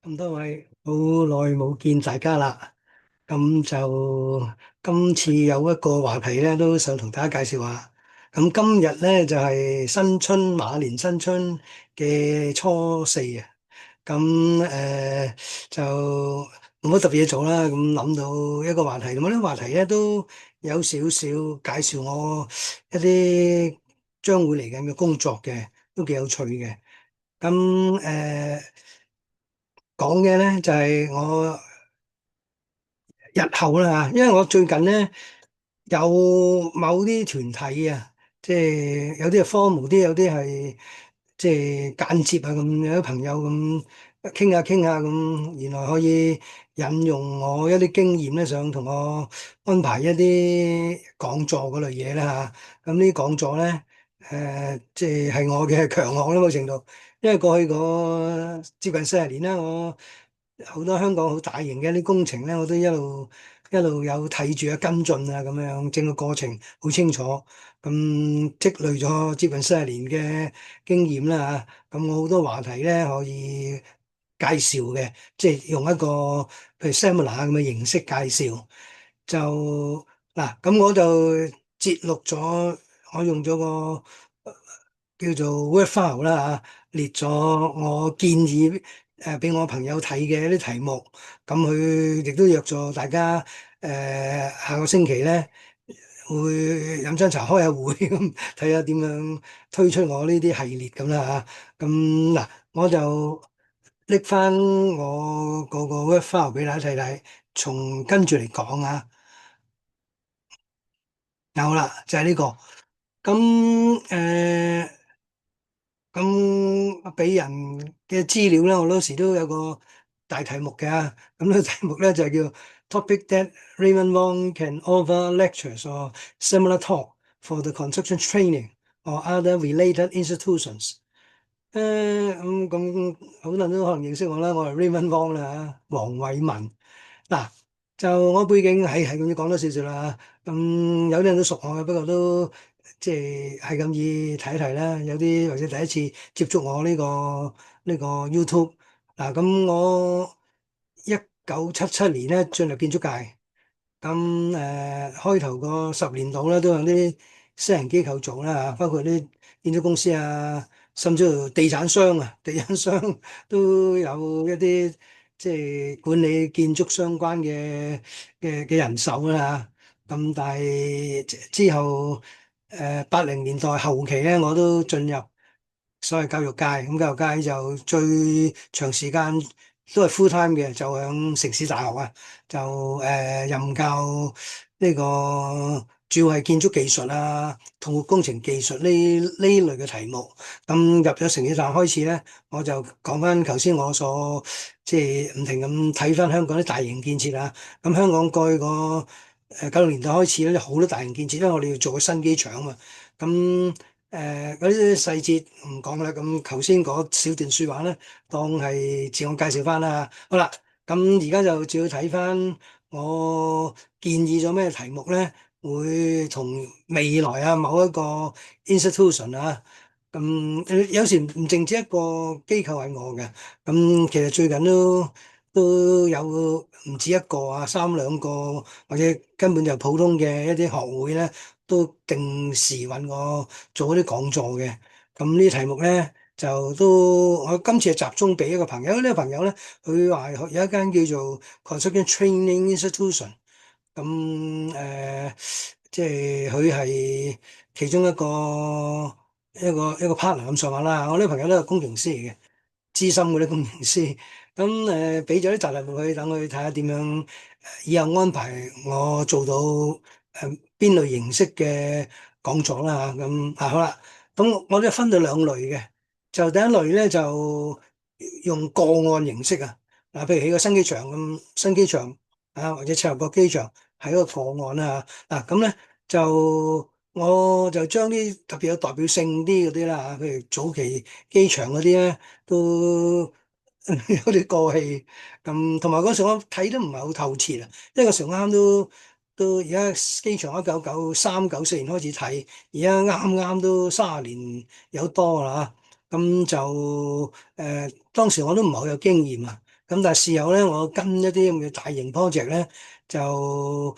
咁多位好耐冇見大家啦，咁就今次有一個話題咧，都想同大家介紹下。咁今日咧就係新春馬年新春嘅初四啊，咁就冇乜特別嘢做啦，咁諗到一個話題，咁呢個話題咧都有少少介紹我一啲將會嚟緊嘅工作嘅，都幾有趣嘅。咁講嘅咧就係我日後啦嚇，因為我最近咧有某啲團體啊，即係有啲係 formal 啲，有啲係即係間接啊咁，有啲朋友咁傾下傾下咁，原來可以引用我一啲經驗咧，想同我安排一啲講座嗰類嘢啦嚇。咁呢啲講座咧，即係我嘅強項啦，某程度，因為過去嗰接近40年啦，我好多香港好大型嘅一啲工程咧，我都一路有睇住啊跟進啊咁樣，整個過程好清楚。咁積累咗接近40年嘅經驗啦嚇，咁我好多話題咧可以介紹嘅，即係用一個譬如 seminar 咁嘅形式介紹。就嗱，咁我就節錄咗，我用咗個叫做 Word file 啦嚇，列咗我建議俾我朋友睇嘅一啲題目，咁佢亦都約咗大家下個星期咧會飲張茶開下會咁，睇下點樣推出我呢啲系列咁啦嚇。咁嗱，我就拎翻我嗰個 Word file 俾大家睇睇，從跟住嚟講啊。有啦，就係呢個。咁咁俾人嘅資料咧，我嗰時都有個大題目嘅。咁呢個題目咧就係叫 Topic that Raymond Wong can offer lectures or similar talk for the construction training or other related institutions。咁好多人都可能認識我啦，我係 Raymond Wong 啦，黃偉文。嗱，就我背景係咁要講多少少啦。有啲人都熟我嘅，不過都即係咁易提一提啦。有啲或者第一次接觸我呢個 YouTube。嗱，咁我1977年咧進入建築界。開頭個10年度咧都有啲私人機構做啦嚇，包括啲建築公司啊，甚至乎地產商啊，地產商都有一啲即係管理建築相關嘅人手啦嚇。但係之後80年代後期咧，我都進入所謂教育界。咁教育界就最長時間都係 full time 嘅，就響城市大學啊。就任教呢個主要係建築技術啊、土木工程技術呢類嘅題目。咁入咗城市大學開始咧，我就講翻頭先我所即係唔停咁睇翻香港啲大型建設啊。咁香港過去個90年代開始咧，好多大型建設，因為我哋要做個新機場啊嘛。咁嗰啲細節唔講啦。咁頭先嗰小段説話咧，當係自我介紹翻啦。好啦。咁而家就要睇翻我建議咗咩題目咧，會同未來啊某一個 institution 啊。有時唔淨止一個機構係我嘅。其實最近都有唔止一個啊，3、2個，或者根本就普通嘅一啲學會咧，都定時揾我做一啲講座嘅。呢啲題目咧我今次係集中俾一個朋友。呢個朋友咧，佢話有一間叫做 Construction Training Institution。咁即係佢係其中一個 partner 咁上下啦。我呢個朋友都係工程師嚟嘅，資深嗰啲工程師。俾咗啲雜題目佢，等佢睇下點樣以後安排我做到邊類形式嘅講座啦嚇。好啦。我都分咗兩類嘅。就第一類咧就用個案形式啊。嗱，譬如起個新機場咁，新機場啊，或者赤鱲角機場係一個個案啦嚇。咁咧我就將啲特別有代表性啲嗰啲啦嚇，譬如早期機場嗰啲咧都有啲過氣。同埋嗰時我睇得唔係好透徹啊，因為嗰時我啱都而家機場1993、94年開始睇，而家啱啱都30年有多啦嚇。當時我都唔係好有經驗啊。咁但係事後咧，我跟一啲咁嘅大型 project 咧，就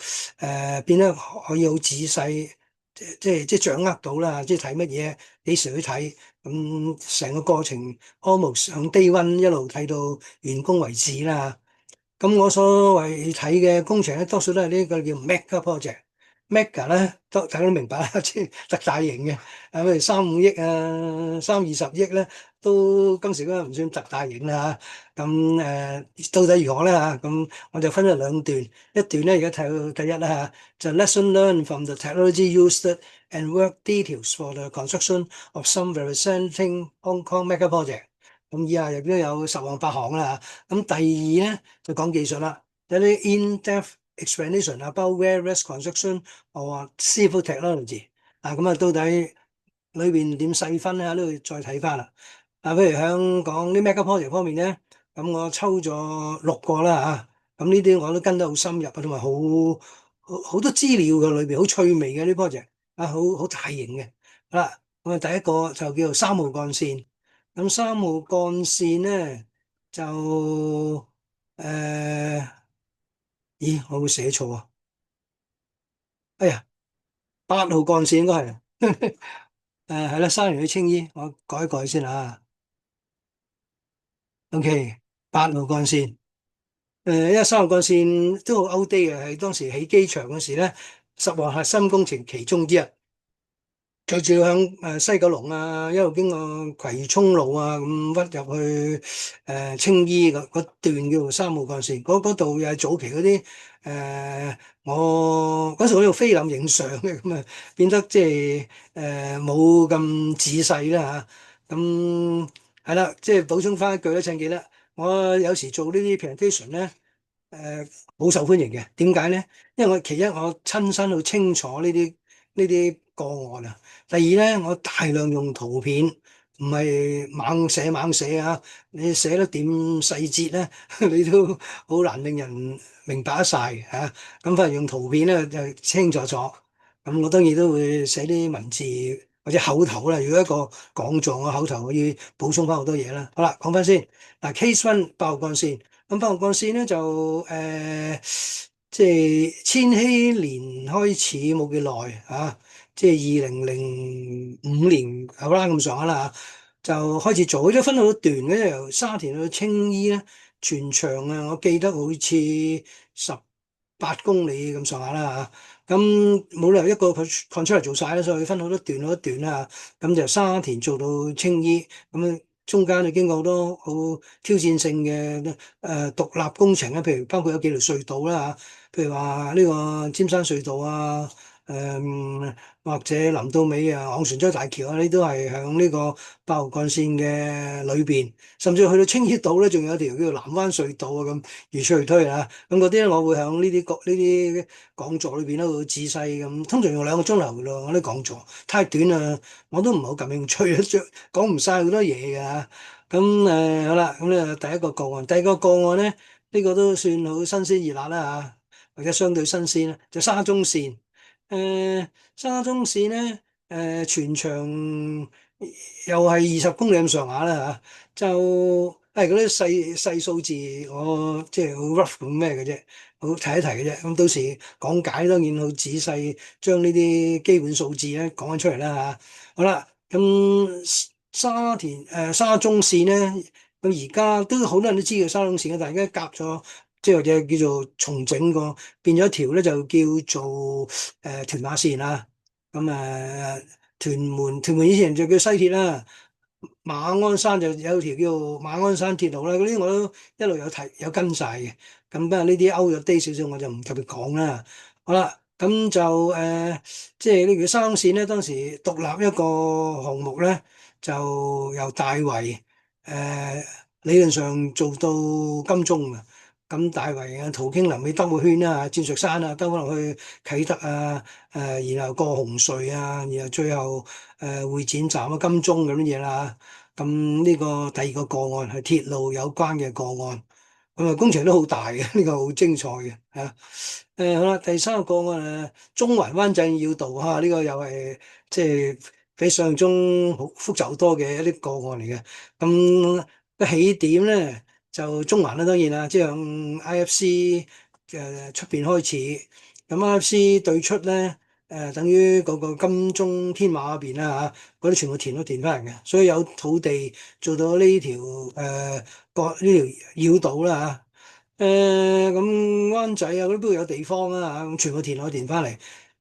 變得可以好仔細，即係掌握到啦，即係睇乜嘢，幾時去睇，咁成個過程 almost 向 day one 一路睇到完工為止啦。咁我所謂睇嘅工程咧，多數都係呢個叫 mega project。mega 咧，大家都明白啦，即係特大型嘅，譬如3、5億啊、30、20億咧，都今時今日唔算特大型啦嚇。咁到底如何咧嚇？咁我就分咗兩段，一段咧而家睇到第一啦嚇，就 lesson learned from the technology used and work details for the construction of some representing Hong Kong mega project。咁以下亦都有10項8項啦嚇。咁第二咧就講技術啦，有啲 in-depth explanation about various construction or civil technology。咁啊，到底裏邊點細分咧？都要再睇翻啦。譬如香港啲 mega project 方面咧，咁我抽咗6個啦嚇。咁呢啲我都跟得好深入啊，同埋好多資料嘅裏邊，好趣味嘅啲 project 啊，好大型嘅。好啦，咁啊第一個就叫做3號幹線。咁3號幹線咧就咦，我會寫錯啊！哎呀，8號幹線應該係，係啦，沙田去青衣，我改一改先啊。OK，8號幹線，因為3號幹線都好 outdate 嘅，係當時起機場嗰時咧10項核心工程其中之一。最主要響西九龍啊，一路經過葵涌路啊，咁屈入去青衣嗰段叫做3號幹線，嗰度又係早期嗰啲我嗰時我用菲林影相嘅，咁啊變得即係冇咁仔細啦嚇。咁係啦，即係補充翻一句咧，趁記得我有時做呢啲 presentation 咧，誒好受歡迎嘅。點解咧？因為其一我親身好清楚呢啲個案啊。第二咧，我大量用圖片，唔係猛寫啊！你寫得點細節咧，你都好難令人明白得晒嚇。咁反而用圖片咧就清楚楚。咁我當然都會寫啲文字或者口頭啦。如果一個講座我口頭，我要補充翻好多嘢啦。好啦，講翻先嗱，Case One 8號幹線。咁8號幹線咧就即係千禧年開始冇幾耐嚇。即係2005年後啦咁上下啦嚇，就開始做，都分好多段嘅，由沙田去青衣咧，全長啊，我記得好似18公里咁上下啦嚇。咁冇理由一個佢出嚟做晒啦，所以分好多段啦。咁就沙田做到青衣，咁中間就經過好多好挑戰性嘅獨立工程啊，譬如包括有幾條隧道啦嚇，譬如話呢個尖山隧道啊。誒、或者臨到尾啊，昂船洲大橋啊，呢都係響呢個8號幹線嘅裏邊，甚至去到青衣島咧，仲有一條叫做南灣隧道啊，咁如此類推啊。咁嗰啲咧，我會響呢啲講座裏邊咧，會仔細咁，通常用2個鐘頭咯。我啲講座太短啦，我都唔係好感興趣啊，講唔晒好多嘢㗎。咁好啦，咁咧第一個個案，第二個個案咧，呢個都算好新鮮熱辣啦嚇，或者相對新鮮啦，就沙中線。沙中線咧，全長又係20公里咁上下啦嚇，就嗰啲細數字，我即係好 rough 咁咩嘅啫，好提一提嘅啫。咁到時講解當然好仔細，將呢啲基本數字咧講翻出嚟啦嚇。好啦，咁沙中線咧，咁而家都好多人都知嘅沙中線嘅，但係而家夾咗。即係或者叫做重整過，變咗一條咧就叫做屯馬線啦。咁屯門以前就叫西鐵啦，馬鞍山就有條叫馬鞍山鐵路啦。嗰啲我都一路有跟晒嘅。咁不過呢啲 out of date 少少，我就唔特別講啦。好啦，咁就即係呢條沙中線咧，當時獨立一個項目咧，就由大圍理論上做到金鐘啊。咁大圍啊，途經臨尾兜個圈啦，鑽石山啊，兜翻落去啟德啊，然後過紅隧啊，然後最後會展站啊，金鐘咁啲嘢啦。咁呢個第二個個案係鐵路有關嘅個案，咁啊工程都好大嘅，呢個好精彩嘅嚇。好啦，第三個個案中環灣仔繞道嚇，呢個又係即係比想象中好複雜好多嘅一啲個案嚟嘅。咁個起點咧就中環啦，當然啦，即係向 IFC 嘅出邊開始。咁 IFC 對出咧，等於嗰個金鐘天馬嗰邊啦嚇，嗰啲全部填都填翻嚟嘅，所以有土地做到呢條呢條繞道啦嚇。咁灣仔啊嗰啲都有地方啦嚇，咁全部填落填翻嚟。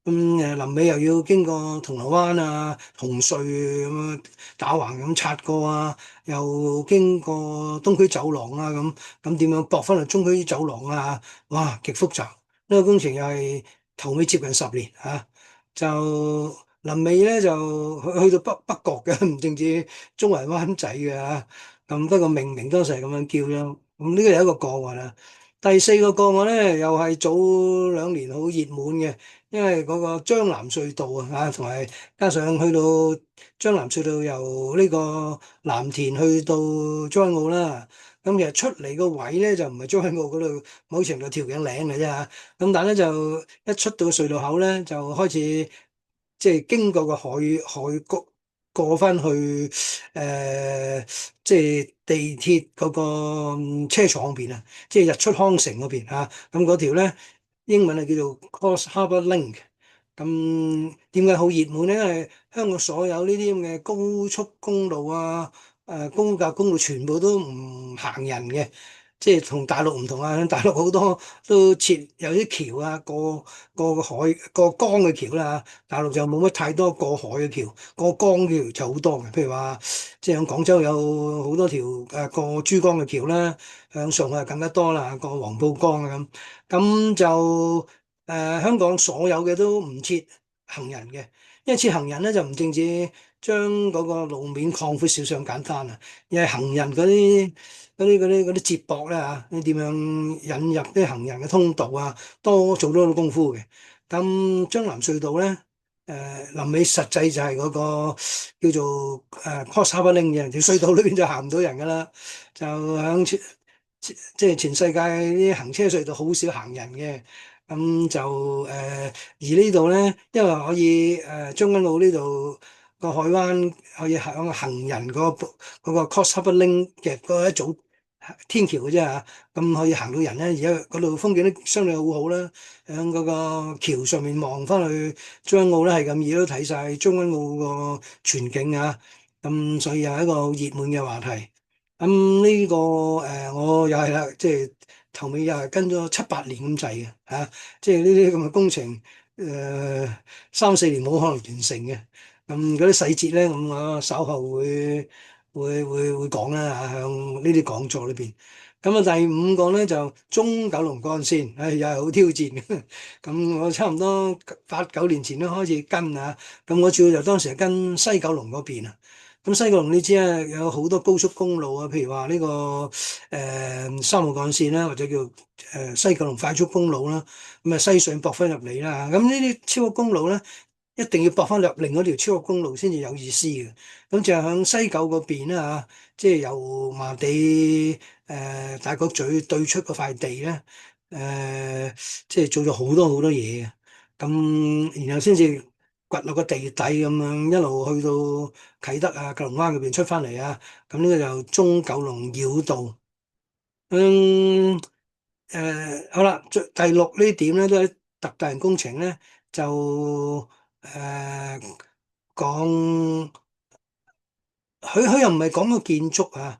咁臨尾又要經過銅鑼灣啊、紅隧咁樣打橫咁擦過啊，又經過東區走廊啊咁點樣駁翻去中區走廊啊？哇，極複雜！呢個工程又係頭尾接近10年嚇，就臨尾咧就去到北角嘅，唔淨止中環灣仔嘅嚇。咁不過命名當時係咁樣叫咯。咁呢個有一個個案啦。第四個個案咧，又係早2年好熱門嘅。因為嗰個將藍隧道啊，同埋加上去到將藍隧道由呢個藍田去到將軍澳啦，咁其實出嚟個位咧就唔係將軍澳嗰度，某程度調景嶺嘅啫嚇。咁但係咧就一出到隧道口咧，就開始即係經過個海谷過翻去即係地鐵嗰個車廠邊啊，即係日出康城嗰邊嚇。咁嗰條咧。英文係叫做 Cross Harbour Link。咁點解好熱門咧？因為香港所有呢啲咁嘅高速公路啊、高架公路全部都唔行人嘅，即係同大陸唔同啊！大陸好多都設有啲橋啊，過個海過江嘅橋啦。大陸就冇乜太多過海嘅橋，過江嘅橋就好多嘅。譬如話，即係響廣州有好多條過珠江嘅橋啦，向上海更加多啦，過黃浦江啊咁。咁就香港所有嘅都唔設行人嘅，因為設行人咧就唔淨止將嗰個路面擴闊少少咁簡單啊，而係行人嗰啲接駁咧嚇，你點樣引入啲行人嘅通道啊，多做多啲功夫嘅。咁將藍隧道咧，臨尾實際就係嗰個叫做Cross Harbour Link 嘅，條隧道裏邊就行唔到人噶啦，就響即係全世界啲行車隧道好少行人嘅。咁就而呢度咧，因為可以將軍澳呢度個海灣可以響行人嗰個 Cross Harbour Link 嘅嗰一組天橋嘅啫嚇，咁可以行到人咧。而家嗰度風景都相對好好啦，喺嗰個橋上面望翻去將軍澳咧，係咁易都睇晒將軍澳個全景啊！咁所以又係一個好熱門嘅話題。咁呢個我又係啦，即係頭尾又係跟咗7、8年咁滯嘅嚇，即係呢啲咁嘅工程3、4年冇可能完成嘅。咁嗰啲細節咧，咁我稍後會講啦嚇，向呢啲講座裏邊。咁啊，第五個咧就中九龍幹線，又係好挑戰嘅。咁我差唔多8、9年前都開始跟啊，咁我主要就當時係跟西九龍嗰邊啊。咁西九龍你知啊，有好多高速公路啊，譬如話呢個3號幹線啦，或者叫西九龍快速公路啦，咁啊西上駁翻入嚟啦。咁呢啲超級公路咧，一定要駁翻入另嗰條超級公路先至有意思嘅。咁就係向西九嗰邊啦嚇，即係由麻地大角咀對出嗰塊地咧，即係做咗好多好多嘢嘅。咁然後先至掘落個地底咁樣，一路去到啟德啊、九龍灣嗰邊出翻嚟啊。咁呢個就中九龍繞道。嗯，好啦，第六呢點咧都係特大型工程咧，就講佢又唔係講個建築啊。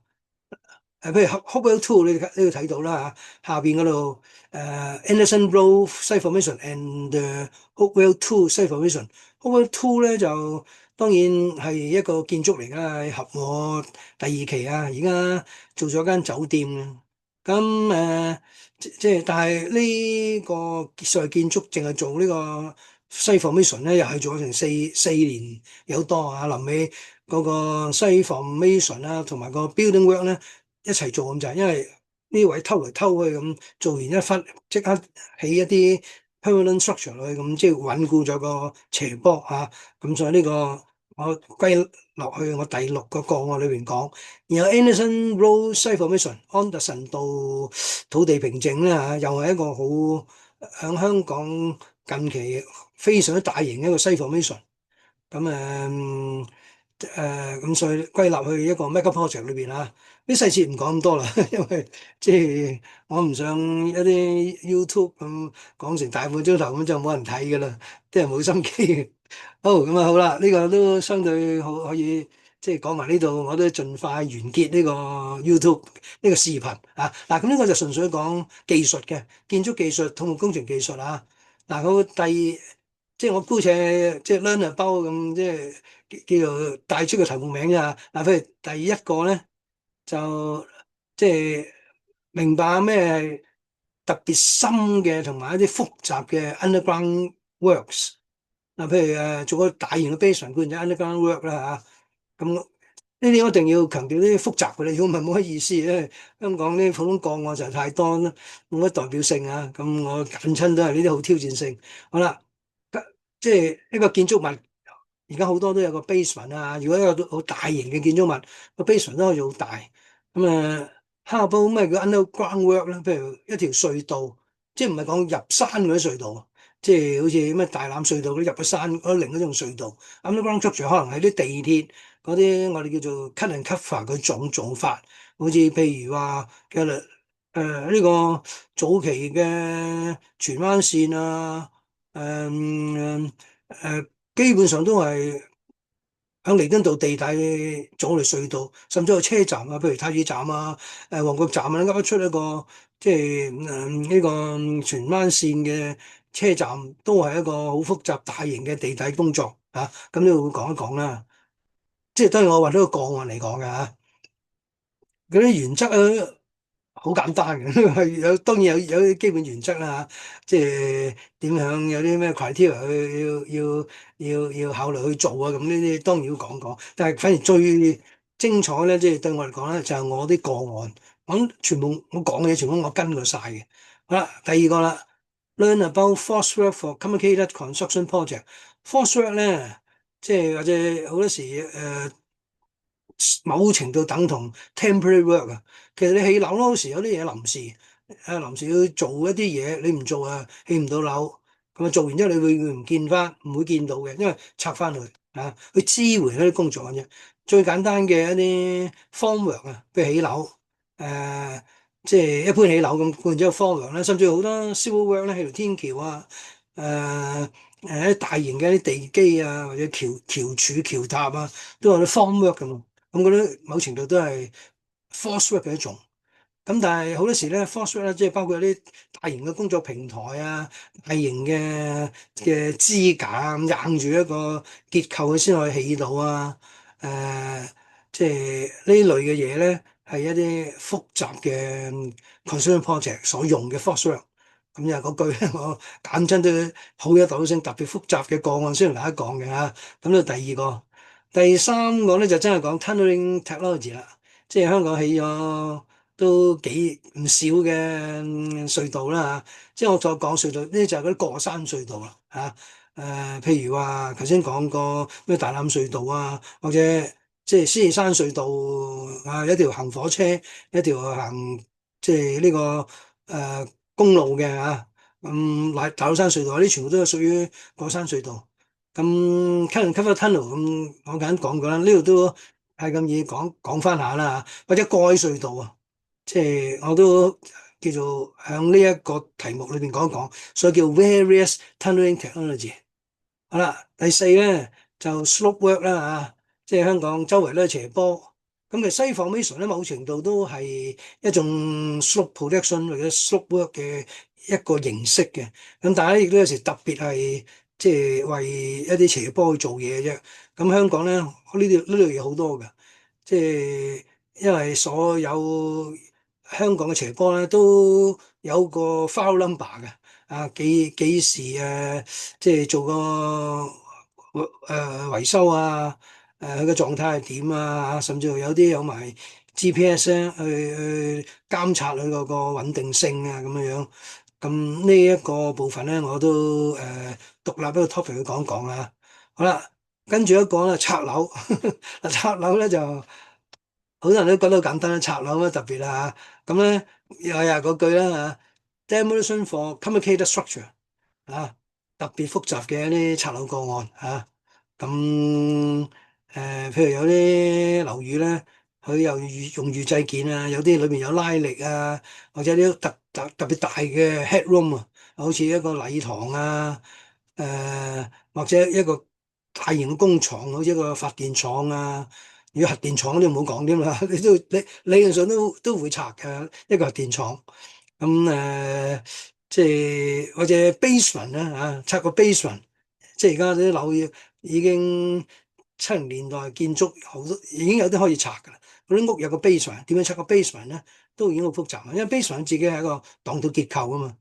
譬如 Hopewell Two 你都要睇到啦嚇，下邊嗰度Anderson Road Site Formation and Hopewell Two Site Formation。Hopewell Two 咧就當然係一個建築嚟㗎啦，合和第2期啊，而家做咗間酒店啊。咁即係但係呢個所謂建築淨係做呢個 Site Formation 咧，又係做咗成四年有多啊。臨尾嗰個 Site Formation 啊，同埋個 Building Work 咧，一齊做咁就係，因為呢位偷嚟偷去咁做完一忽，即刻起一啲 permanent structure 落去，咁即係穩固咗個斜坡嚇。咁所以呢個我歸落去我第六個個案裏邊講。然後 Anderson Road Site Formation 安達臣道土地平整咧嚇，又係一個好響香港近期非常之大型嘅一個 Site Formation。咁咁所以歸納去一個 mega project 裏邊啊。啲細節唔講咁多啦，因為即係我唔想一啲 YouTube 咁講成大半鐘頭咁就冇人睇㗎啦，啲人冇心機。好咁啊，好啦，呢個都相對好可以即係講埋呢度，我都盡快完結呢個 YouTube 呢個視頻啊。嗱，咁呢個就純粹講技術嘅建築技術、土木工程技術啊。嗱，我即係我姑且即係 learn about 咁，即係叫做帶出個題目名啫。嗱，譬如第一個咧。就即係明白咩係特別深嘅同埋一啲複雜嘅 underground works。嗱，譬如做個大型嘅 basement 固然之 underground work 啦嚇，咁呢啲一定要強調啲複雜嘅，如果唔係冇乜意思。因為香港啲普通個案實在太多啦，冇乜代表性啊。咁我揀親都係呢啲好挑戰性。好啦，即係一個建築物。而家好多都有個 basement 啊，如果有個好大型嘅建築物，個 basement 都可以好大。咁啊，how about 咩叫 underground work 咧？譬如一條隧道，即係唔係講入山嗰啲隧道，即係好似咩大欖隧道嗰啲入咗山嗰另一種隧道。underground structure 可能係啲地鐵嗰啲，我哋叫做 cut and cover 嗰種做法，好似譬如話嘅呢個早期嘅荃灣線啊，誒、基本上都係響彌敦道地帶做嚟隧道，甚至有車站啊，譬如太子站啊、旺角站啊，噏得出一個即係呢個荃灣線嘅車站，都係一個好複雜大型嘅地底工作啊。咁呢度會講一講啦。即係當然我話呢個個案嚟講嘅嚇。嗰啲原則好簡單嘅，係當然有啲基本原則啦嚇，即係點樣有啲咩 criteria 要考慮去做啊。咁呢啲當然要講講，但係反而最精彩咧，即係對我嚟講咧，就係我啲個案，全部我講嘅嘢全部我跟過晒嘅。好啦，第二個啦，learn about force work for complicated construction project。force work 咧，即係或者好多時某程度等同 temporary work 啊。其實你起樓咯，有時有啲嘢臨時，臨時要做一啲嘢，你唔做啊，起唔到樓。咁啊，做完之後你會唔見翻，唔會見到嘅，因為拆翻去啊，去支援嗰啲工作嘅啫。最簡單嘅一啲 form work 啊，譬如起樓，即係一般起樓咁，然之後 form work 咧，甚至好多 civil work 咧，起條天橋啊，啲大型嘅一啲地基啊，或者橋柱、橋塔啊，都有啲 form work 咁。咁嗰啲某程度都係 force work 嘅一種。咁但係好多時咧，force work 咧，即係包括有啲大型嘅工作平台啊，大型嘅支架啊，咁硬住一個結構佢先可以起到啊。誒、即係呢類嘅嘢咧，係一啲複雜嘅 construction project 所用嘅 force work。咁又嗰句咧，我揀親都好有代表性，特別複雜嘅個案先同大家講嘅嚇。咁呢第二個。第三個咧就真係講 tunneling technology 啦，即係香港起咗都幾唔少嘅隧道啦嚇。即係我再講隧道，呢就係嗰啲過山隧道啦嚇。譬如話頭先講過咩大欖隧道啊，或者即係獅子山隧道啊，一條行火車，一條行即係呢個公路嘅嚇。大老山隧道呢啲全部都係屬於過山隧道。咁 Carver Tunnel 咁，我簡單講過啦，呢度都係咁易講翻下啦嚇，或者過海隧道啊，即係我都叫做向呢一個題目裏邊講一講，所以叫 various tunneling technology。好啦，第四咧就 slope work 啦嚇，即係香港周圍都係斜坡，咁其實西 formation 咧某程度都係一種 slope protection 或者 slope work 嘅一個形式嘅。咁但係亦都有時特別係即係為一啲斜坡去做嘢啫。咁香港咧呢度嘢好多㗎，即係因為所有香港嘅斜坡咧都有個 file number 嘅。幾時即係做個維修啊？佢嘅狀態係點啊？甚至乎有啲有埋 GPS 咧，去監察佢嗰個穩定性啊，咁樣樣。咁呢一個部分咧，我都獨立一個 topic 去講講啊。好啦，跟住一個咧拆樓。嗱，拆樓咧就好多人都覺得好簡單啦，拆樓咧特別啦嚇。咁咧又係嗰句啦嚇，demolition for complicated structure。特別複雜嘅一啲拆樓個案嚇。咁譬如有啲樓宇咧，佢又用預製件啊，有啲裏面有拉力啊，或者啲特別大嘅 headroom 啊，好似一個禮堂啊，或者一個大型嘅工廠，好似一個發電廠啊。如果核電廠都唔好講添啦，你理論上都會拆嘅一個核電廠。咁即係或者 basement 啦嚇，拆個 basement，即係而家啲樓已經70年代建築，好多已經有啲可以拆㗎啦。嗰啲屋有個 basement，點樣拆個 basement 咧，都已經好複雜。因為 basement 自己係一個擋土結構啊嘛。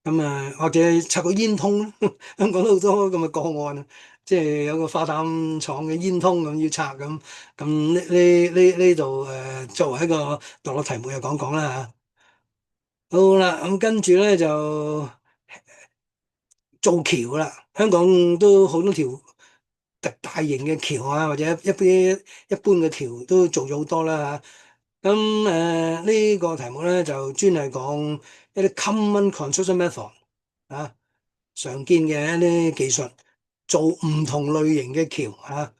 咁或者拆個煙通啦，香港都好多咁嘅個案啊，即係有個化淡廠嘅煙通咁要拆咁。咁呢度作為一個獨立題目又講講啦嚇。好啦，咁跟住咧就做橋啦。香港都好多條特大型嘅橋啊，或者一般嘅橋都做咗好多啦嚇。咁呢個題目咧就專係講一啲 common construction method 啊，常見嘅一啲技術，做唔同類型嘅橋嚇。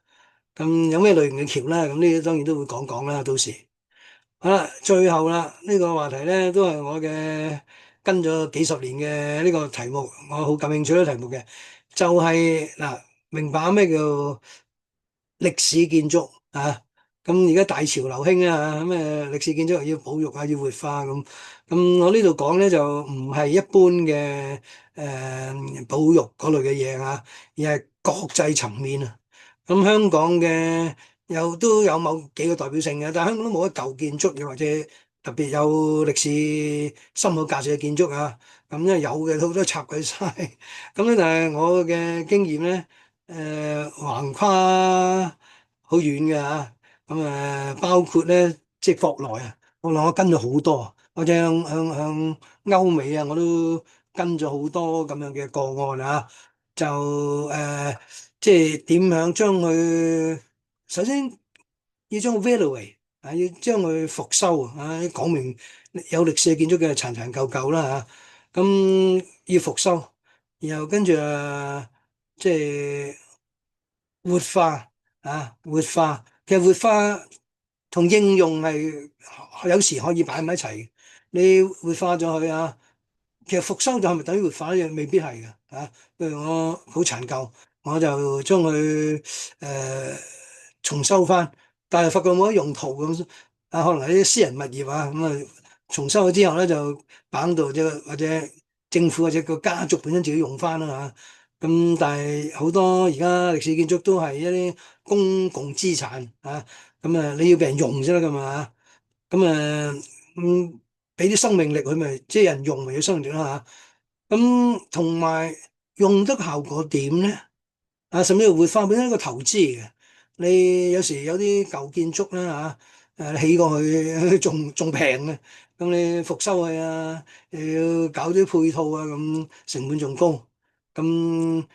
咁有咩類型嘅橋咧？咁呢啲當然都會講講啦，到時。好啦，最後啦，呢個話題咧都係我嘅跟咗幾十年嘅呢個題目，我好感興趣呢個題目嘅，就係嗱，明白咩叫歷史建築啊？咁而家大潮流興啊，咩歷史建築又要保育啊，要活化咁。咁我呢度講咧就唔係一般嘅保育嗰類嘅嘢啊，而係國際層面啊。咁香港嘅都有某幾個代表性嘅，但係香港都冇乜舊建築，又或者特別有歷史深厚價值嘅建築啊。咁因為有嘅好多拆鬼晒。咁咧但係我嘅經驗咧，橫跨好遠嘅嚇。咁包括咧即係國內啊，國內我跟咗好多，或者向歐美啊，我都跟咗好多咁樣嘅個案啊。就即係點樣將佢首先要將佢 evaluate 啊，要將佢復修啊，講明有歷史嘅建築嘅殘殘舊舊啦嚇。咁要復修，然後跟住即係活化活化，其實活化同應用係有時可以擺埋一齊嘅。你活化咗佢啊，其實復修就係咪等於活化咧？未必係嘅啊。譬如我好殘舊，我就將佢重修翻，但係發覺冇乜用途咁啊，可能係啲私人物業啊咁啊，重修咗之後咧就擺度，或者政府或者個家族本身自己用翻啦嚇。咁但係好多而家歷史建築都係一啲公共資產啊，咁你要俾人用先得噶嘛。咁俾啲生命力佢咪，即係人用咪要生命力啦嚇。咁同埋用得效果點咧？啊，甚至乎活化本身一個投資嘅。你有時有啲舊建築啦嚇，起過去仲平嘅，咁你復修佢啊，又要搞啲配套啊，咁成本仲高。咁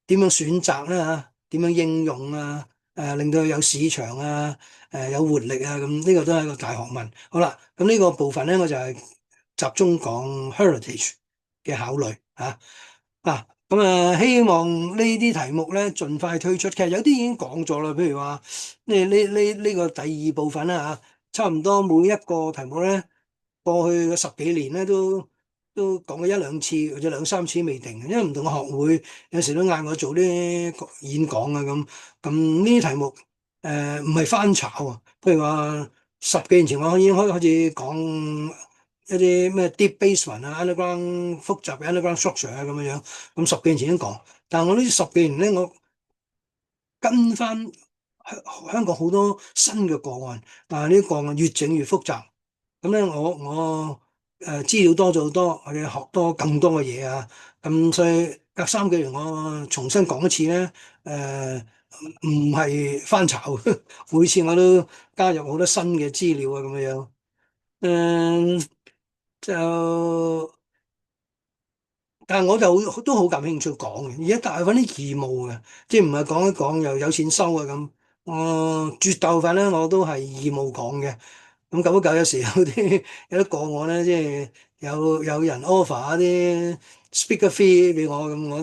點樣選擇咧嚇？點樣應用啊？令到佢有市場啊，有活力啊，咁呢個都係一個大學問。好啦，咁呢個部分咧，我就係集中講 heritage 嘅考慮嚇。咁希望呢啲題目咧盡快推出。其實有啲已經講咗啦，譬如話呢個第二部分啦嚇，差唔多每一個題目咧，過去嘅十幾年咧都講過一兩次或者兩三次未定嘅，因為唔同嘅學會有時都嗌我做啲演講啊咁。咁呢啲題目唔係翻炒啊，譬如話十幾年前我已經開始講一啲咩 deep basement 啊、underground 複雜嘅 underground structure 啊咁樣樣。咁十幾年前已經講，但係我呢十幾年咧，我跟翻香港好多新嘅個案，但係呢啲個案越整越複雜。咁咧我資料多咗好多，或者學多更多嘅嘢啊。咁所以隔三幾年我重新講一次咧，唔係翻炒，每次我都加入好多新嘅資料啊咁樣樣。誒、就但係我就都好感興趣講嘅，而家大部分啲義務嘅，即係唔係講一講又有錢收啊咁。我絕大部分咧我都係義務講嘅。咁久不久有時有啲個案咧，即係有人 offer 一啲 speaker fee 俾我，咁我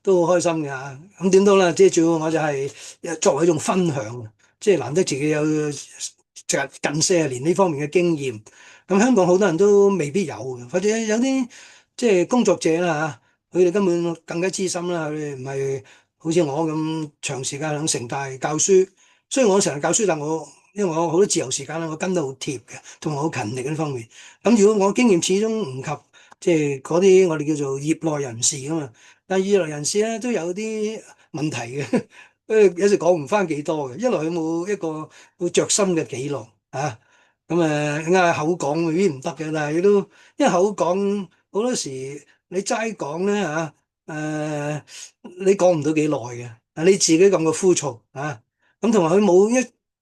都好開心嘅嚇。咁點都啦，即係主要我就係作為一種分享。即係難得自己有近40年呢方面嘅經驗。咁香港好多人都未必有嘅，或者有啲即係工作者啦嚇，佢哋根本更加資深啦，佢哋唔係好似我咁長時間喺城大教書。雖然我成日教書，但我因為我好多自由時間啦，我跟得好貼嘅，同埋好勤力呢方面。咁如果我經驗始終唔及即係嗰啲我哋叫做業內人士㗎嘛，但係業內人士咧都有啲問題嘅，有時講唔翻幾多嘅。一來佢冇一個好着心嘅記錄啊，咁嗌口講未必唔得嘅，但係都因為口講好多時你齋講咧嚇你講唔到幾耐嘅，啊你自己感覺枯燥啊，咁同埋佢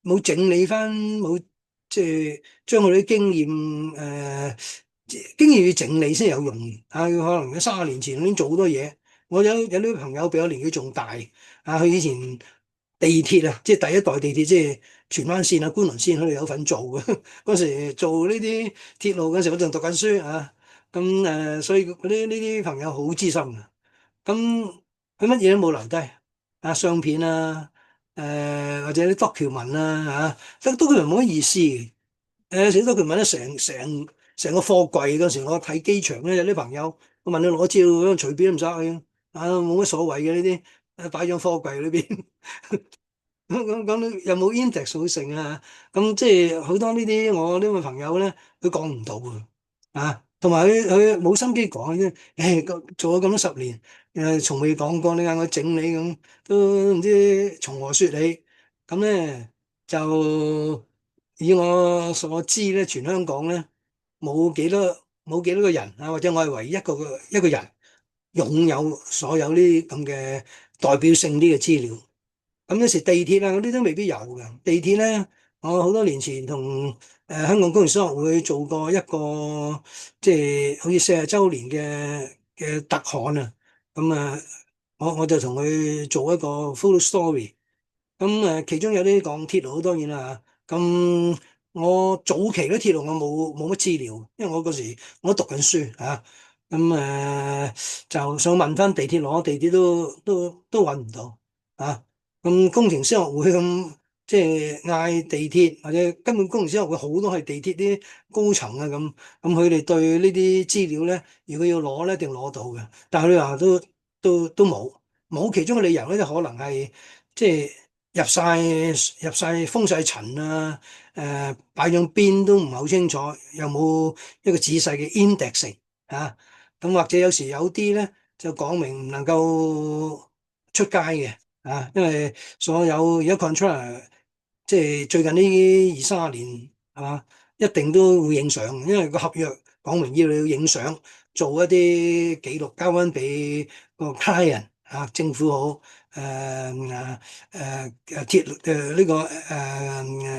冇整理翻，冇即係將佢啲經驗經驗要整理先有用啊！佢可能30年前已經做好多嘢。我有啲朋友比我年紀仲大啊，佢以前地鐵啊，即係第一代地鐵，即係荃灣線啊、觀塘線，佢哋有份做嘅。嗰時做呢啲鐵路嗰時，我仲讀緊書啊。咁所以呢啲朋友好資深嘅。咁佢乜嘢都冇留低啊，相片啊，或者啲 document 啊嚇，得 document 冇乜意思嘅。寫 document 咧成個貨櫃嗰時，我睇機場咧有啲朋友，我問佢攞照，咁隨便都唔使去啊，冇乜所謂嘅呢啲，擺張貨櫃裏邊。咁又冇 index 好成啊，咁即係好多呢啲我呢個朋友咧，佢講唔到嘅啊，同埋佢冇心機講啫。做咗咁多10年，從未講過，你嗌我整理咁，都唔知從何說起。咁咧就以我所知咧，全香港咧冇幾多個人啊，或者我係唯一一個人擁有所有呢啲咁嘅代表性啲嘅資料。咁有時地鐵啊嗰啲都未必有嘅。地鐵咧，我好多年前同香港工程師學會做過一個即係好似40周年嘅特刊啊。咁我就同佢做一個 full story。咁其中有啲講鐵路當然啦。咁我早期嗰鐵路我冇乜資料，因為我嗰時我都讀緊書嚇。咁就想問翻地鐵攞地鐵都揾唔到啊。咁工程師學會咁即係嗌地鐵，或者根本工程師學會好多係地鐵啲高層啊咁佢哋對呢啲資料咧，如果要攞咧，一定攞到嘅。但係佢哋話都冇其中嘅理由咧，就可能係即係入晒封晒塵啊，擺兩邊都唔係好清楚，又冇一個仔細嘅 indexing 啊。咁或者有時有啲咧就講明唔能夠出街嘅啊，因為所有而家 controller 即係最近呢20-30年係嘛，一定都會影相，因為個合約講明要你要影相，做一啲記錄交翻俾個 client 啊，政府好鐵呢個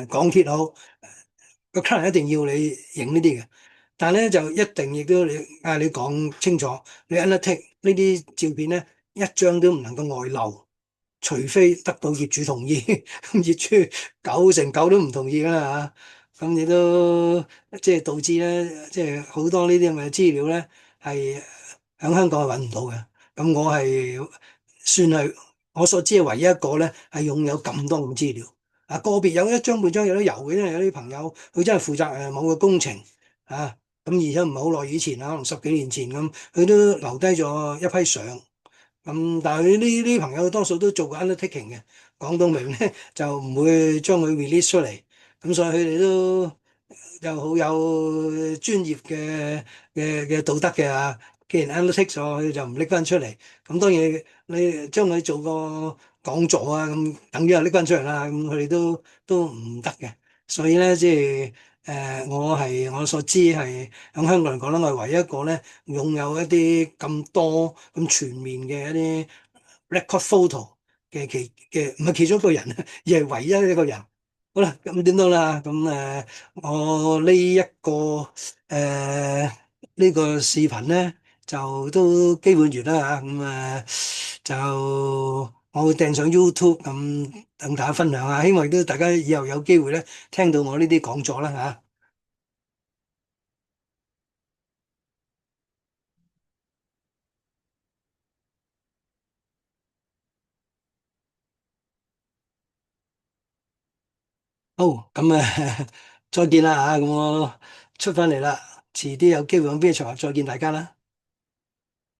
港鐵好，個 client 一定要你影呢啲嘅。但係咧就一定亦都你講清楚，你 undertake 呢啲照片咧一張都唔能夠外漏，除非得到業主同意。業主9成9都唔同意㗎啦嚇。咁你都即係導致咧，即係好多呢啲咁嘅資料咧係喺香港係揾唔到嘅。咁我係算係我所知係唯一一個咧係擁有咁多咁資料。啊，個別有一張半張有得有嘅，因為有啲朋友佢真係負責某個工程啊。咁而且唔係好耐以前啊，可能10幾年前咁，佢都留低咗一批相。但係佢呢啲朋友多數都做過 undertaking 嘅，講到明咧就唔會將佢 release 出嚟。咁所以佢哋都又好有專業嘅道德嘅啊。既然 undertake 咗，佢就唔拎翻出嚟。咁當然你將佢做個講座啊，咁等於又拎翻出嚟啦。咁佢哋都唔得嘅。所以咧，即係我所知係喺香港嚟講咧，我係唯一一個咧擁有一啲咁多咁全面嘅一啲 record photo 唔係其中一個人，而係唯一一個人。好啦，咁點到啦？咁我呢個視頻咧就都基本完啦嚇。就我會掟上 YouTube 咁等大家分享下，希望都大家以後有機會咧聽到我呢啲講座啦嚇。好，咁啊，再見啦嚇，咁我出翻嚟啦，遲啲有機會喺邊個場合再見大家啦。